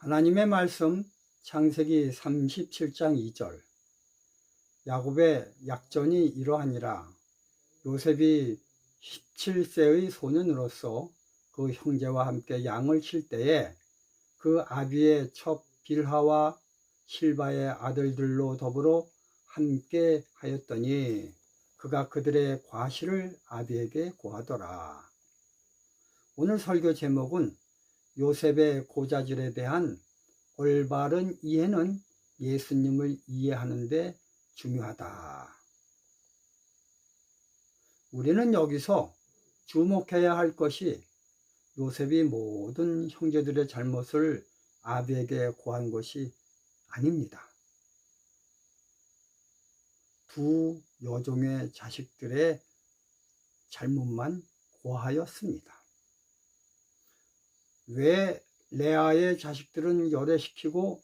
하나님의 말씀 창세기 37장 2절. 야곱의 약전이 이러하니라. 요셉이 17세의 소년으로서 그 형제와 함께 양을 칠 때에 그 아비의 첩 빌하와 실바의 아들들로 더불어 함께 하였더니 그가 그들의 과실을 아비에게 고하더라. 오늘 설교 제목은 요셉의 고자질에 대한 올바른 이해는 예수님을 이해하는 데 중요하다. 우리는 여기서 주목해야 할 것이 요셉이 모든 형제들의 잘못을 아비에게 고한 것이 아닙니다. 두 여종의 자식들의 잘못만 고하였습니다. 왜 레아의 자식들은 열애시키고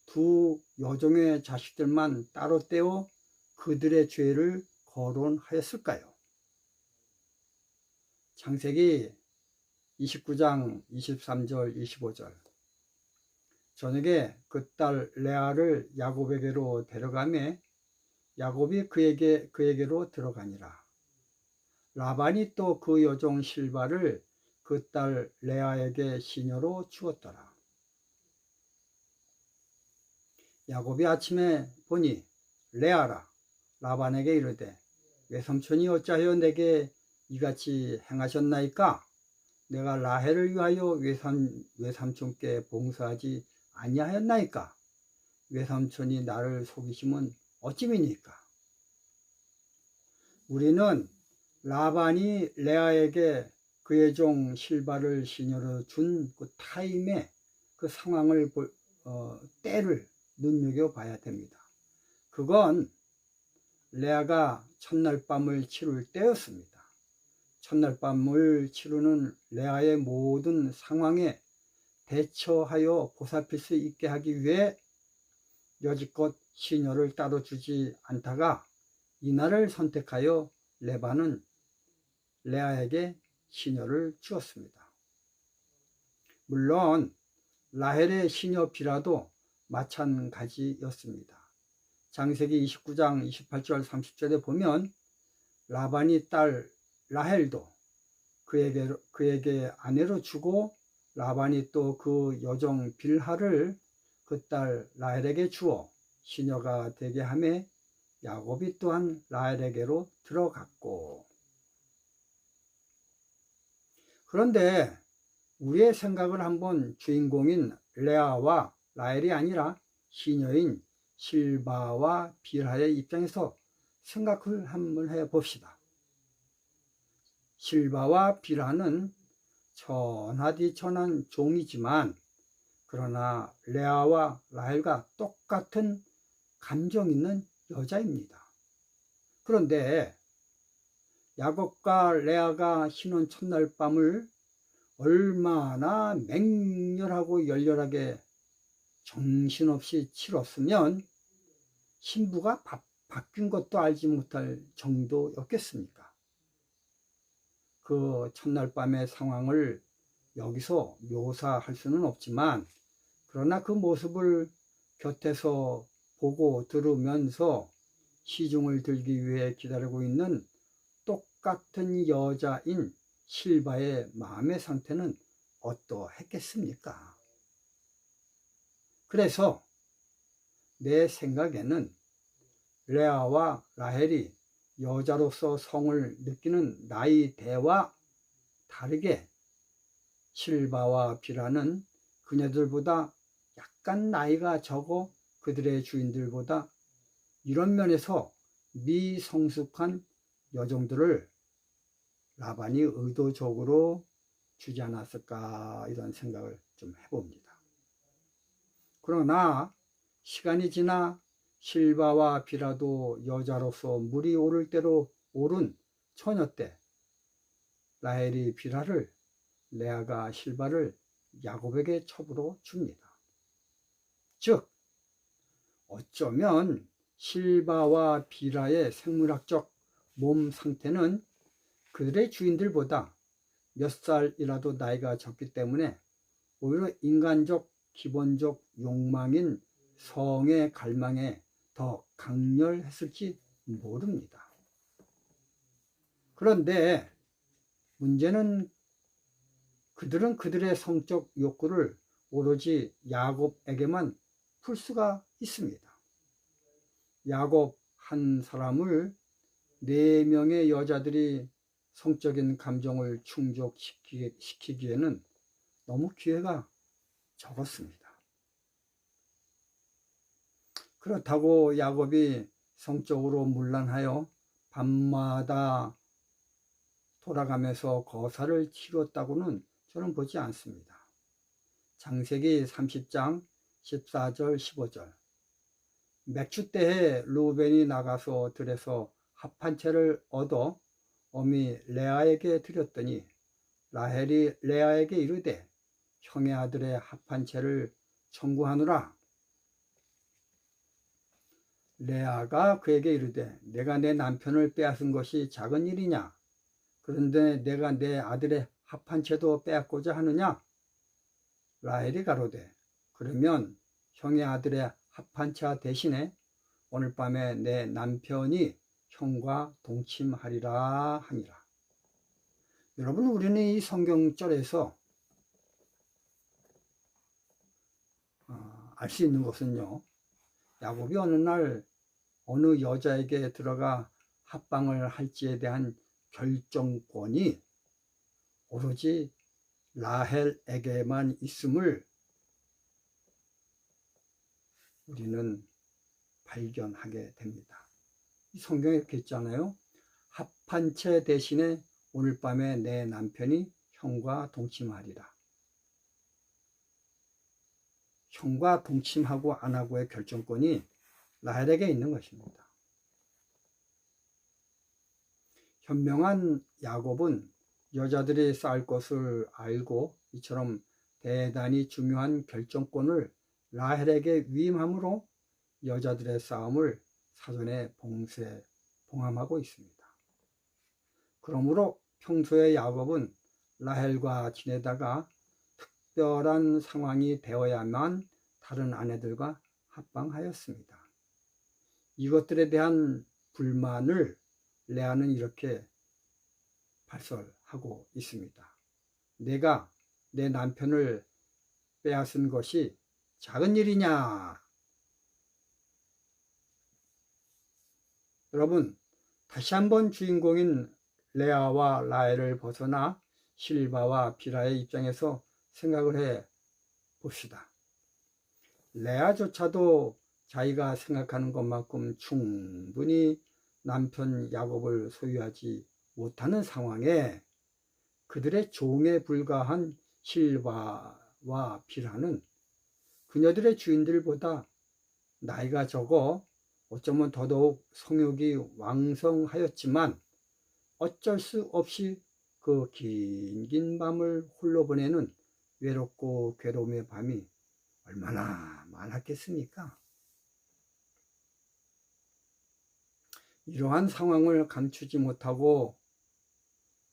두 여종의 자식들만 따로 떼어 그들의 죄를 거론하였을까요? 창세기 29장 23절 25절. 저녁에 그 딸 레아를 야곱에게로 데려가매 야곱이 그에게로 들어가니라. 라반이 또 그 여종 실바를 그 딸 레아에게 시녀로 주었더라. 야곱이 아침에 보니 레아라 라반에게 이르되 외삼촌이 어찌하여 내게 이같이 행하셨나이까? 내가 라헬을 위하여 외삼촌께 봉사하지 아니하였나이까? 외삼촌이 나를 속이심은 어찌미니까? 우리는 라반이 레아에게 그의 종 실바를 시녀로 준 그 타임의 그 상황을 때를 눈여겨봐야 됩니다. 그건 레아가 첫날 밤을 치룰 때였습니다. 첫날 밤을 치르는 레아의 모든 상황에 대처하여 보살필 수 있게 하기 위해 여지껏 시녀를 따로 주지 않다가 이날을 선택하여 라반은 레아에게 시녀를 주었습니다. 물론 라헬의 시녀 비라도 마찬가지였습니다. 창세기 29장 28절 30절에 보면 라반이 딸 라헬도 그에게 아내로 주고 라반이 또 그 여종 빌하를 그 딸 라헬에게 주어 시녀가 되게 하매 야곱이 또한 라헬에게로 들어갔고. 그런데 우리의 생각을 한번 주인공인 레아와 라헬이 아니라 시녀인 실바와 빌하의 입장에서 생각을 한번 해봅시다. 실바와 빌하는 천하디천한 종이지만 그러나 레아와 라헬과 똑같은 감정 있는 여자입니다. 그런데 야곱과 레아가 신혼 첫날 밤을 얼마나 맹렬하고 열렬하게 정신없이 치렀으면 신부가 바뀐 것도 알지 못할 정도였겠습니까? 그 첫날 밤의 상황을 여기서 묘사할 수는 없지만 그러나 그 모습을 곁에서 보고 들으면서 시중을 들기 위해 기다리고 있는 똑같은 여자인 실바의 마음의 상태는 어떠했겠습니까? 그래서 내 생각에는 레아와 라헬이 여자로서 성을 느끼는 나이대와 다르게 실바와 빌하는 그녀들보다 약간 나이가 적어 그들의 주인들보다 이런 면에서 미성숙한 여종들을 라반이 의도적으로 주지 않았을까 이런 생각을 좀 해봅니다. 그러나 시간이 지나 실바와 빌하도 여자로서 물이 오를 대로 오른 처녀 때 라헬이 빌하를 레아가 실바를 야곱에게 첩으로 줍니다. 즉 어쩌면 실바와 빌하의 생물학적 몸 상태는 그들의 주인들보다 몇 살이라도 나이가 적기 때문에 오히려 인간적 기본적 욕망인 성의 갈망에 더 강렬했을지 모릅니다. 그런데 문제는 그들은 그들의 성적 욕구를 오로지 야곱에게만 풀 수가 있습니다. 야곱 한 사람을 4명의 여자들이 성적인 감정을 충족시키기에는 너무 기회가 적었습니다. 그렇다고 야곱이 성적으로 문란하여 밤마다 돌아가면서 거사를 치렀다고는 저는 보지 않습니다. 창세기 30장 14절 15절 맥주 때에 루벤이 나가서 들에서 합 한 채를 얻어 어미 레아에게 드렸더니 라헬이 레아에게 이르되 형의 아들의 합 한 채를 청구하노라. 레아가 그에게 이르되 내가 내 남편을 빼앗은 것이 작은 일이냐? 그런데 내가 내 아들의 합 한 채도 빼앗고자 하느냐? 라헬이 가로되 그러면 형의 아들의 합 한 채 대신에 오늘 밤에 내 남편이 형과 동침하리라 하니라. 여러분, 우리는 이 성경절에서 알 수 있는 것은요, 야곱이 어느 날 어느 여자에게 들어가 합방을 할지에 대한 결정권이 오로지 라헬에게만 있음을 우리는 발견하게 됩니다. 이 성경에 이렇게 있잖아요. 합 한 채 대신에 오늘 밤에 내 남편이 형과 동침하리라. 형과 동침하고 안 하고의 결정권이 라헬에게 있는 것입니다. 현명한 야곱은 여자들이 쌓을 것을 알고 이처럼 대단히 중요한 결정권을 라헬에게 위임함으로 여자들의 싸움을 사전에 봉함하고 있습니다. 그러므로 평소에 야곱은 라헬과 지내다가 특별한 상황이 되어야만 다른 아내들과 합방하였습니다. 이것들에 대한 불만을 레아는 이렇게 발설하고 있습니다. 내가 내 남편을 빼앗은 것이 작은 일이냐? 여러분, 다시 한번 주인공인 레아와 라헬을 벗어나 실바와 비라의 입장에서 생각을 해 봅시다. 레아조차도 자기가 생각하는 것만큼 충분히 남편 야곱을 소유하지 못하는 상황에 그들의 종에 불과한 실바와 비라는 그녀들의 주인들보다 나이가 적어 어쩌면 더더욱 성욕이 왕성하였지만 어쩔 수 없이 그 긴 밤을 홀로 보내는 외롭고 괴로움의 밤이 얼마나 많았겠습니까? 이러한 상황을 감추지 못하고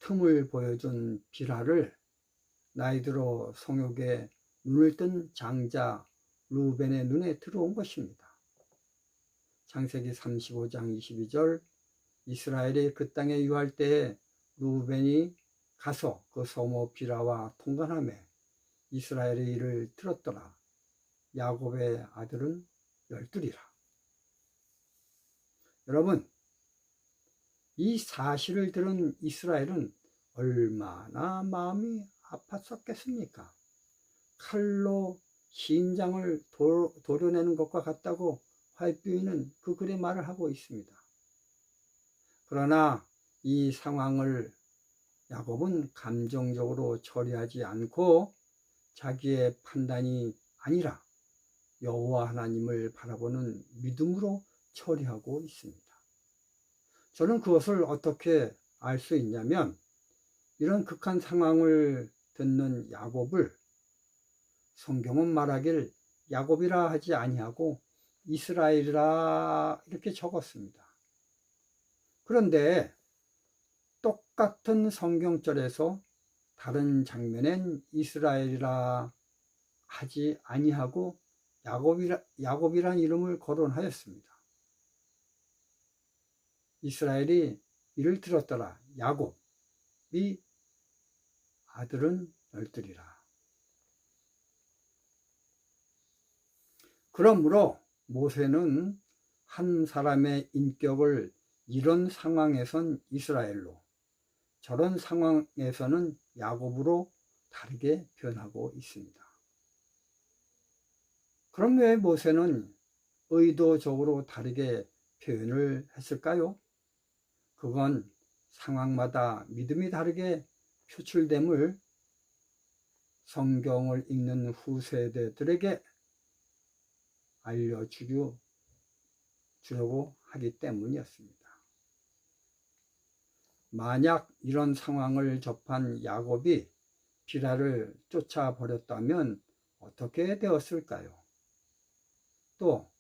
틈을 보여준 비라를 나이 들어 성욕에 눈을 뜬 장자 루벤의 눈에 들어온 것입니다. 창세기 35장 22절 이스라엘이 그 땅에 유할 때에 루벤이 가서 그 소모 비라와 통관하매 이스라엘의 일을 들었더라. 야곱의 아들은 12이라. 여러분, 이 사실을 들은 이스라엘은 얼마나 마음이 아팠었겠습니까? 칼로 심장을 도려내는 것과 같다고 활비위는 그 글에 말을 하고 있습니다. 그러나 이 상황을 야곱은 감정적으로 처리하지 않고 자기의 판단이 아니라 여호와 하나님을 바라보는 믿음으로 처리하고 있습니다. 저는 그것을 어떻게 알 수 있냐면 이런 극한 상황을 듣는 야곱을 성경은 말하길 야곱이라 하지 아니하고 이스라엘이라 이렇게 적었습니다. 그런데 똑같은 성경절에서 다른 장면엔 이스라엘이라 하지 아니하고 야곱이란 이름을 거론하였습니다. 이스라엘이 이를 들었더라. 야곱이 아들은 열둘이라. 그러므로 모세는 한 사람의 인격을 이런 상황에선 이스라엘로, 저런 상황에서는 야곱으로 다르게 표현하고 있습니다. 그럼 왜 모세는 의도적으로 다르게 표현을 했을까요? 그건 상황마다 믿음이 다르게 표출됨을 성경을 읽는 후세대들에게 알려주려고 하기 때문이었습니다. 만약 이런 상황을 접한 야곱이 비라를 쫓아버렸다면 어떻게 되었을까요? 또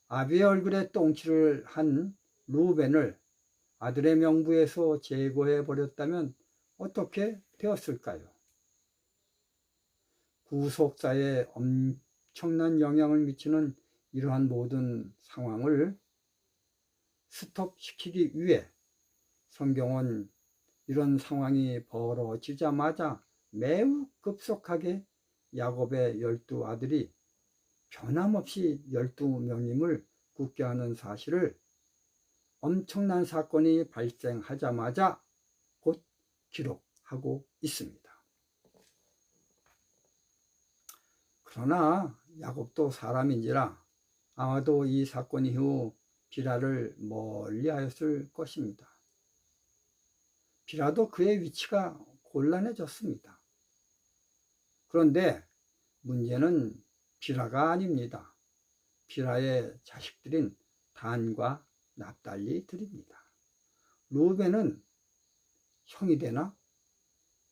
아비의 얼굴에 똥칠을 한 루벤을 아들의 명부에서 제거해 버렸다면 어떻게 되었을까요? 구속사에 엄청난 영향을 미치는 이러한 모든 상황을 스톱시키기 위해 성경은 이런 상황이 벌어지자마자 매우 급속하게 야곱의 12아들이 변함없이 12명임을 굳게 하는 사실을 엄청난 사건이 발생하자마자 곧 기록하고 있습니다. 그러나 야곱도 사람인지라 아마도 이 사건 이후 비라를 멀리하였을 것입니다. 비라도 그의 위치가 곤란해졌습니다. 그런데 문제는 비라가 아닙니다. 비라의 자식들인 단과 납달리들입니다. 루벤은 형이 되나?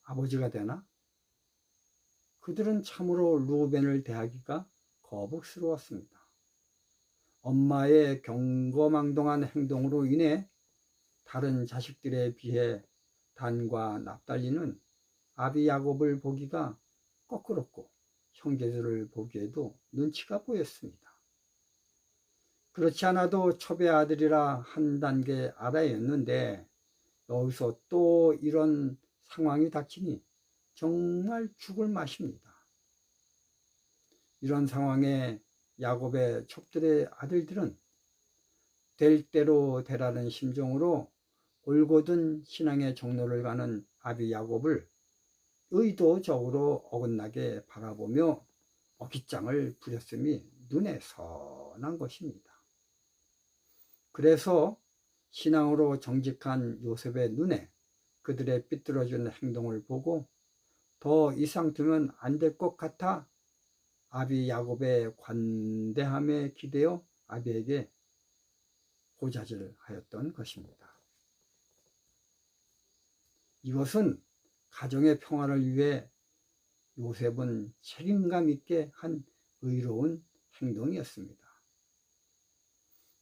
아버지가 되나? 그들은 참으로 루벤을 대하기가 거북스러웠습니다. 엄마의 경거망동한 행동으로 인해 다른 자식들에 비해 단과 납달리는 아비 야곱을 보기가 꺼끄럽고 형제들을 보기에도 눈치가 보였습니다. 그렇지 않아도 첩의 아들이라 한 단계 알아야 했는데 여기서 또 이런 상황이 닥치니 정말 죽을 맛입니다. 이런 상황에 야곱의 첩들의 아들들은 될 대로 되라는 심정으로 올곧은 신앙의 정로를 가는 아비 야곱을 의도적으로 어긋나게 바라보며 어깃장을 부렸음이 눈에 선한 것입니다. 그래서 신앙으로 정직한 요셉의 눈에 그들의 삐뚤어진 행동을 보고 더 이상 두면 안 될 것 같아 아비 야곱의 관대함에 기대어 아비에게 고자질하였던 것입니다. 이것은 가정의 평화를 위해 요셉은 책임감 있게 한 의로운 행동이었습니다.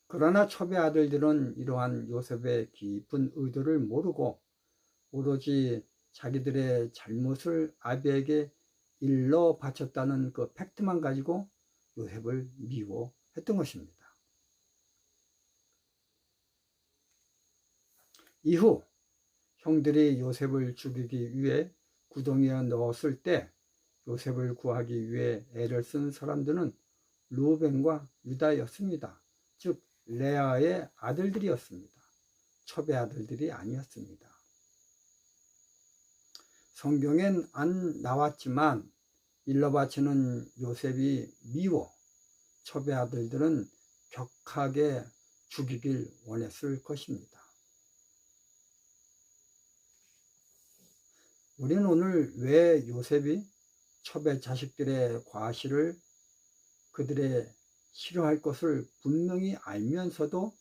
그러나 첩의 아들들은 이러한 요셉의 깊은 의도를 모르고 오로지 자기들의 잘못을 아비에게 일러 바쳤다는 그 팩트만 가지고 요셉을 미워했던 것입니다. 이후 형들이 요셉을 죽이기 위해 구덩이에 넣었을 때 요셉을 구하기 위해 애를 쓴 사람들은 루벤과 유다였습니다. 즉 레아의 아들들이었습니다. 첩의 아들들이 아니었습니다. 성경엔 안 나왔지만 일러 바치는 요셉이 미워 첩의 아들들은 격하게 죽이길 원했을 것입니다. 우리는 오늘 왜 요셉이 첩의 자식들의 과실을 그들의 싫어할 것을 분명히 알면서도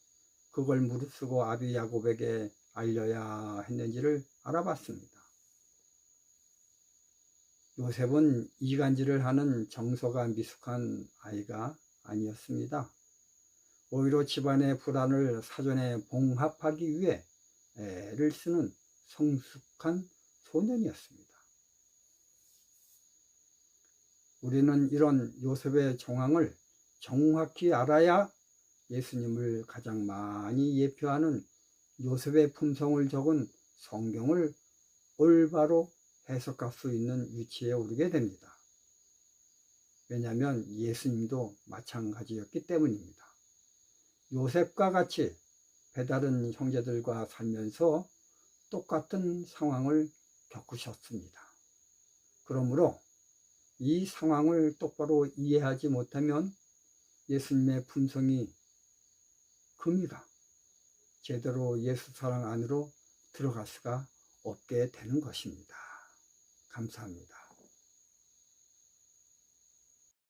그걸 무릅쓰고 아비 야곱에게 알려야 했는지를 알아봤습니다. 요셉은 이간질을 하는 정서가 미숙한 아이가 아니었습니다. 오히려 집안의 불안을 사전에 봉합하기 위해 애를 쓰는 성숙한 소년이었습니다. 우리는 이런 요셉의 정황을 정확히 알아야 예수님을 가장 많이 예표하는 요셉의 품성을 적은 성경을 올바로 해석할 수 있는 위치에 오르게 됩니다. 왜냐하면 예수님도 마찬가지였기 때문입니다. 요셉과 같이 배다른 형제들과 살면서 똑같은 상황을 겪으셨습니다. 그러므로 이 상황을 똑바로 이해하지 못하면 예수님의 품성이 금이라 제대로 예수 사랑 안으로 들어갈 수가 없게 되는 것입니다. 감사합니다.